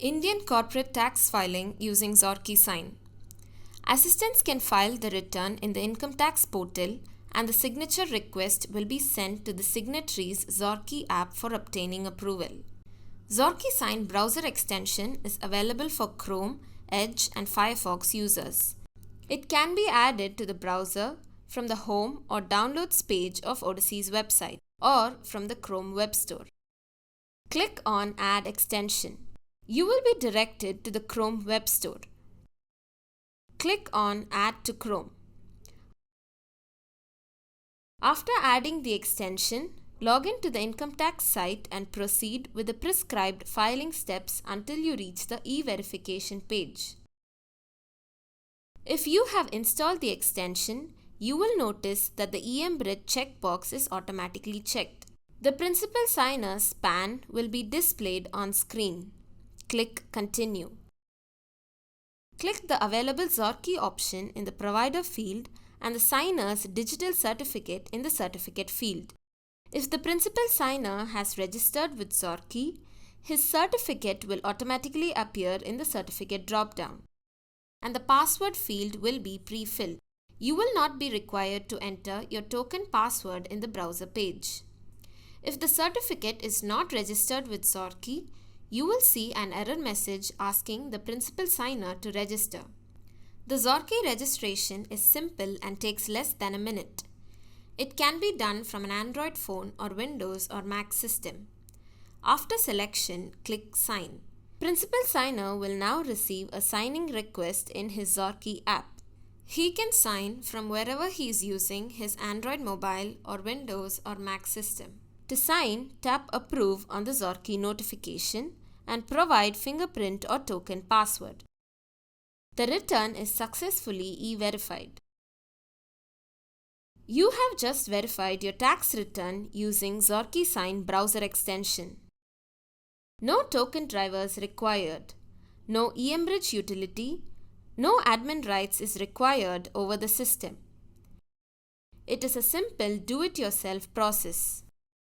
Indian corporate tax filing using xorkeesign. Assistants can file the return in the income tax portal, and the signature request will be sent to the Signatory's xorkee app for obtaining approval. xorkeesign browser extension is available for Chrome, Edge and Firefox users. It can be added to the browser from the Home or Downloads page of Odyssey's website or from the Chrome Web Store. Click on Add Extension. You will be directed to the Chrome Web Store. Click on Add to Chrome. After adding the extension, log in to the income tax site and proceed with the prescribed filing steps until you reach the e-verification page. If you have installed the extension, you will notice that the emBridge checkbox is automatically checked. The principal signer's PAN will be displayed on screen. Click Continue. Click the available xorkee option in the Provider field and the signer's digital certificate in the Certificate field. If the principal signer has registered with xorkee, his certificate will automatically appear in the Certificate drop-down, and the password field will be pre-filled. You will not be required to enter your token password in the browser page. If the certificate is not registered with xorkee, you will see an error message asking the principal signer to register. The xorkee registration is simple and takes less than a minute. It can be done from an Android phone or Windows or Mac system. After selection, click Sign. Principal signer will now receive a signing request in his xorkee app. He can sign from wherever he is using his Android mobile or Windows or Mac system. To sign, tap Approve on the xorkee notification and provide fingerprint or token password. The return is successfully e-verified. You have just verified your tax return using xorkeesign browser extension. No token drivers required, no emBridge utility, no admin rights is required over the system. It is a simple do-it-yourself process.